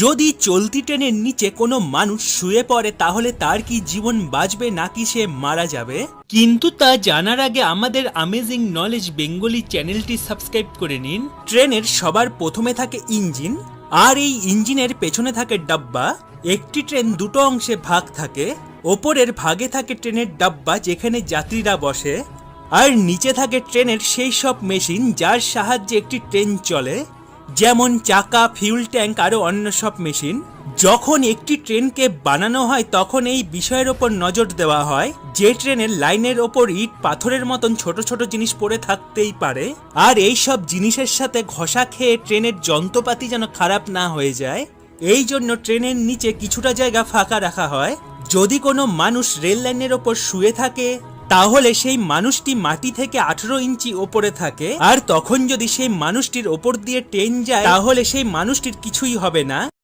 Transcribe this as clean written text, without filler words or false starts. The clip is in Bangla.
যদি চলতি ট্রেনের নিচে কোনো মানুষ শুয়ে পড়ে তাহলে তার কি জীবন বাঁচবে নাকি সে মারা যাবে? কিন্তু তা জানার আগে আমাদের অ্যামেজিং নলেজ বেঙ্গলি চ্যানেলটি সাবস্ক্রাইব করে নিন। ট্রেনের সবার প্রথমে থাকে ইঞ্জিন, আর এই ইঞ্জিনের পেছনে থাকে ডাব্বা। একটি ট্রেন দুটো অংশে ভাগ থাকে। ওপরের ভাগে থাকে ট্রেনের ডাব্বা যেখানে যাত্রীরা বসে, আর নিচে থাকে ট্রেনের সেই সব মেশিন যার সাহায্যে একটি ট্রেন চলে, যেমন চাকা, ফিউল ট্যাঙ্ক আরও অন্য সব মেশিন। যখন একটি ট্রেনকে বানানো হয় তখন এই বিষয়ের ওপর নজর দেওয়া হয় যে ট্রেনের লাইনের ওপর ইট পাথরের মতন ছোট ছোট জিনিস পড়ে থাকতেই পারে, আর এই সব জিনিসের সাথে ঘষা খেয়ে ট্রেনের যন্ত্রপাতি যেন খারাপ না হয়ে যায়। এই জন্য ট্রেনের নিচে কিছুটা জায়গা ফাঁকা রাখা হয়। যদি কোনো মানুষ রেল লাইনের ওপর শুয়ে থাকে তাহলে সেই মানুষটি মাটি থেকে 18 ইঞ্চি ওপরে থাকে, আর তখন যদি সেই মানুষটির ওপর দিয়ে ট্রেন যায় তাহলে সেই মানুষটির কিছুই হবে না।